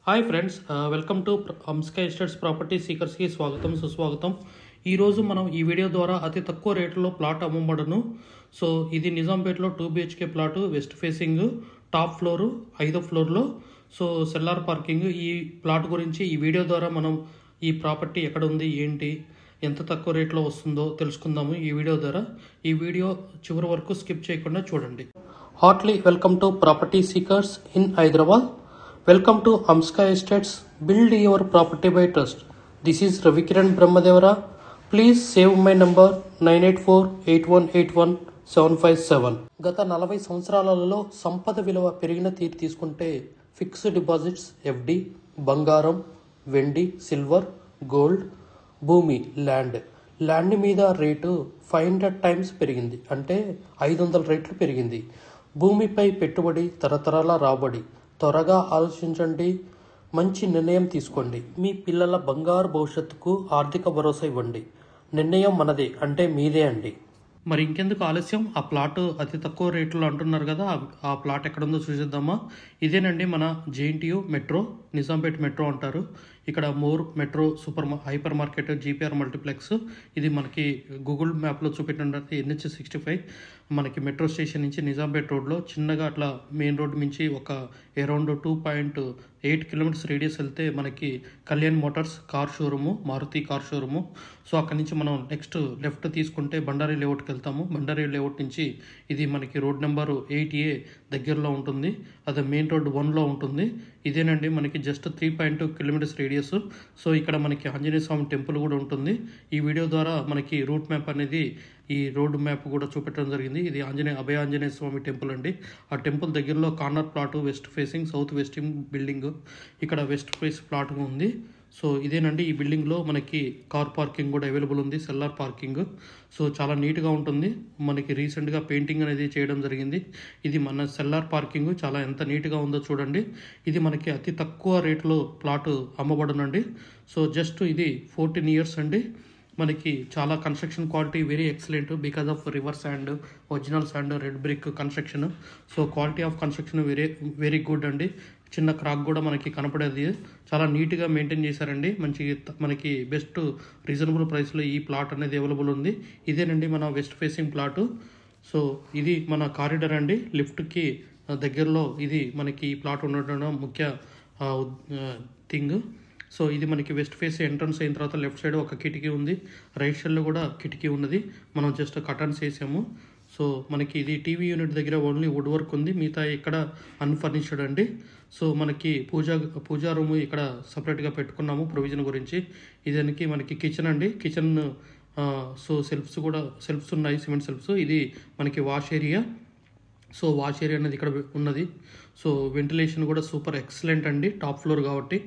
Hi friends, welcome to Amska estates property సీకర్స్కి స్వాగతం సుస్వాగతం. ఈరోజు మనం ఈ వీడియో ద్వారా అతి తక్కువ రేట్లో ప్లాట్ అమ్మబడును. సో ఇది నిజాంపేటలో 2 BHK flat, west facing, top floor, 5వ ఫ్లోర్లో. So cellar parking. ఈ ప్లాట్ గురించి ఈ వీడియో ద్వారా మనం ఈ ప్రాపర్టీ ఎక్కడ ఉంది, ఏంటి, ఎంత తక్కువ రేట్లో వస్తుందో తెలుసుకుందాము ఈ వీడియో ద్వారా. ఈ వీడియో చివరి వరకు స్కిప్ చేయకుండా చూడండి. Heartily welcome to property seekers in Hyderabad. Welcome to Amska Estates. Build your property by trust. This is Ravikiran Brahmadevara. Please save my number 9848181757. గత 40 సంవత్సరాలలో సంపద విలువ పెరిగిన తీరు తీసుకుంటే ఫిక్స్డ్ డిపాజిట్స్, ఎఫ్డి, బంగారం, వెండి, సిల్వర్, గోల్డ్, భూమి, ల్యాండ్ మీద రేటు 500 టైమ్స్ పెరిగింది, అంటే 500 రెట్లు పెరిగింది. భూమిపై పెట్టుబడి, తరతరాల రాబడి. త్వరగా ఆలోచించండి, మంచి నిర్ణయం తీసుకోండి. మీ పిల్లల బంగారు భవిష్యత్తుకు ఆర్థిక భరోసా ఇవ్వండి. నిర్ణయం మనదే, అంటే మీదే అండి. మరి ఇంకెందుకు ఆలస్యం, ఆ ప్లాట్ అతి తక్కువ రేట్లో అంటున్నారు కదా, ఆ ప్లాట్ ఎక్కడుందో చూసేద్దామా. ఇదేనండి మన JNTU మెట్రో, నిజాంపేట్ మెట్రో అంటారు. ఇక్కడ more metro hyper market, GPR multiplex. ఇది మనకి గూగుల్ మ్యాప్లో చూపెట్టినట్టు NH65 మనకి మెట్రో స్టేషన్ నుంచి నిజాంపేట్ రోడ్లో చిన్నగా అట్లా మెయిన్ రోడ్ నుంచి ఒక అరౌండ్ 2.8 కిలోమీటర్స్ రేడియస్ వెళ్తే మనకి Kalyan motors car showroom, Maruti car showroom. So అక్కడి నుంచి మనం నెక్స్ట్ లెఫ్ట్ తీసుకుంటే బండారీ లేఅవుట్కి వెళ్తాము. బండారీ లేఅవుట్ నుంచి ఇది మనకి రోడ్ నెంబర్ 8A దగ్గరలో ఉంటుంది. అది మెయిన్ రోడ్ 1లో ఉంటుంది. ఇదేనండి మనకి జస్ట్ 3.2 కిలోమీటర్స్ రేడియస్. సో ఇక్కడ మనకి ఆంజనేయ స్వామి టెంపుల్ కూడా ఉంటుంది. ఈ వీడియో ద్వారా మనకి రూట్ మ్యాప్ అనేది, ఈ రోడ్ మ్యాప్ కూడా చూపెట్టడం జరిగింది. ఇది అభయ ఆంజనేయ స్వామి టెంపుల్ అండి. ఆ టెంపుల్ దగ్గరలో corner plot, west facing, south westing building. ఇక్కడ వెస్ట్ ఫేస్ ప్లాట్ ఉంది. సో ఇదేనండి, ఈ బిల్డింగ్లో మనకి కార్ పార్కింగ్ కూడా అవైలబుల్ ఉంది, సెల్లార్ పార్కింగ్. సో చాలా నీట్గా ఉంటుంది. మనకి రీసెంట్గా పెయింటింగ్ అనేది చేయడం జరిగింది. ఇది మన సెల్లార్ పార్కింగ్ చాలా ఎంత నీట్గా ఉందో చూడండి. ఇది మనకి అతి తక్కువ రేట్లో ప్లాట్ అమ్మబడునండి. సో జస్ట్ ఇది 14 ఇయర్స్ అండి. మనకి చాలా construction quality very excellent because of river sand, original sand, red brick construction. So quality of construction very good అండి. చిన్న క్రాక్ కూడా మనకి కనపడేది. చాలా నీట్గా మెయింటైన్ చేశారండి. మనకి బెస్ట్ రీజనబుల్ ప్రైస్లో ఈ ప్లాట్ అనేది అవైలబుల్ ఉంది. ఇదేనండి మన వెస్ట్ ఫేసింగ్ ప్లాటు. సో ఇది మన కారిడార్ అండి. లిఫ్ట్కి దగ్గరలో ఇది మనకి ఈ ప్లాట్ ఉండడం ముఖ్య థింగ్. సో ఇది మనకి వెస్ట్ ఫేస్ ఎంట్రన్స్ అయిన తర్వాత లెఫ్ట్ సైడ్ ఒక కిటికీ ఉంది, రైట్ సైడ్లో కూడా కిటికీ ఉన్నది. మనం జస్ట్ కర్టన్స్ వేసాము. సో మనకి ఇది టీవీ యూనిట్ దగ్గర ఓన్లీ వుడ్ వర్క్ ఉంది, మిగతా ఇక్కడ అన్ఫర్నిష్డ్ అండి. సో మనకి పూజా రూము ఇక్కడ సపరేట్గా పెట్టుకున్నాము ప్రొవిజన్ గురించి. ఇదానికి మనకి కిచెన్ అండి. కిచెన్ సో సెల్ఫ్స్ ఉన్నాయి, సిమెంట్ సెల్ఫ్స్. ఇది మనకి wash area. So wash area అనేది ఇక్కడ ఉన్నది. సో వెంటిలేషన్ కూడా సూపర్ ఎక్సలెంట్ అండి, టాప్ ఫ్లోర్ కాబట్టి.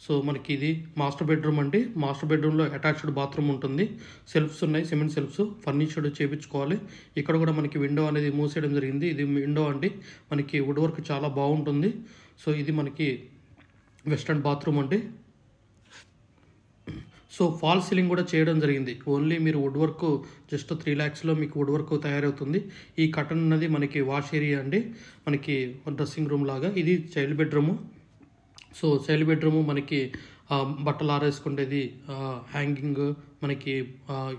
సో మనకి ఇది మాస్టర్ బెడ్రూమ్ అండి. మాస్టర్ బెడ్రూమ్లో అటాచ్డ్ బాత్రూమ్ ఉంటుంది. సెల్ఫ్స్ ఉన్నాయి, సిమెంట్ సెల్ఫ్స్, ఫర్నిచర్డ్ చేయించుకోవాలి. ఇక్కడ కూడా మనకి విండో అనేది మూసేయడం జరిగింది. ఇది విండో అండి. మనకి వుడ్ వర్క్ చాలా బాగుంటుంది. సో ఇది మనకి వెస్టర్న్ బాత్రూమ్ అండి. సో ఫాల్ సీలింగ్ కూడా చేయడం జరిగింది. ఓన్లీ మీరు వుడ్ వర్క్ జస్ట్ 3 lakhsలో మీకు వుడ్ వర్క్ తయారవుతుంది. ఈ కర్టన్ అనేది మనకి వాష్ ఏరియా అండి, మనకి డ్రెస్సింగ్ రూమ్ లాగా. ఇది child bedroom. So child bedroom మనకి బట్టలు ఆరేసుకునేది, హ్యాంగింగ్, మనకి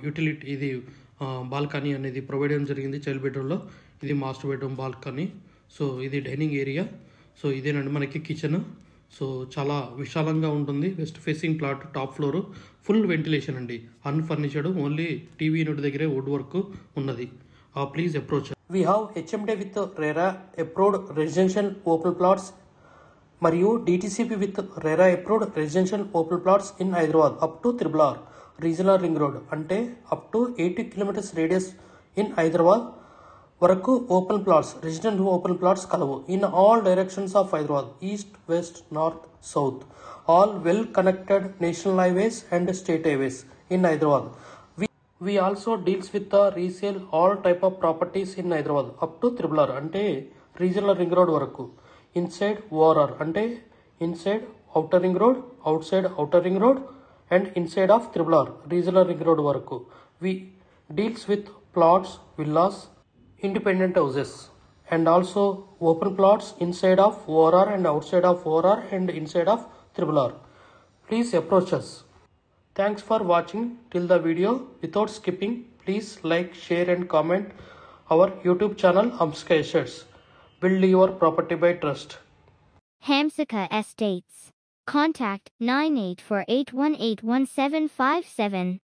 యూటిలిటీ, ఇది బాల్కనీ అనేది ప్రొవైడ్ చేయడం జరిగింది చైల్డ్ బెడ్రూమ్లో. ఇది మాస్టర్ బెడ్రూమ్ బాల్కనీ. సో ఇది డైనింగ్ ఏరియా. సో ఇదేనండి మనకి కిచెన్. సో చాలా విశాలంగా ఉంటుంది. West facing plot, top floor, full ventilation అండి, అన్ఫర్నిచర్డ్. ఓన్లీ టీవీ యూనిట్ దగ్గరే వుడ్ వర్క్ ఉన్నది. Please approach. We have HMD with RERA approved residential open plots మరియు DTCP with RERA approved residential open plots in Hyderabad up to RRR regional ring road, అంటే up to 80 kilometres radius in Hyderabad వరకు open plots, resident open plots కలవు. In all directions of Hyderabad, east, west, north, south, all well connected national highways and state highways in Hyderabad. We also deals with the resale all type of properties in Hyderabad up to RRR, అంటే regional ring road వరకు. Inside ORR, అంటే inside outer ring road, outside outer ring road and inside of RRR regional ring road వరకు. We deals with plots, villas, independent houses and also open plots inside of ORR and outside of ORR and inside of RRR. Please approach us. Thanks for watching till the video. Without skipping, please like, share and comment our YouTube channel Amsika Assets. Build your property by trust. Hamsika Estates. Contact 9848181757.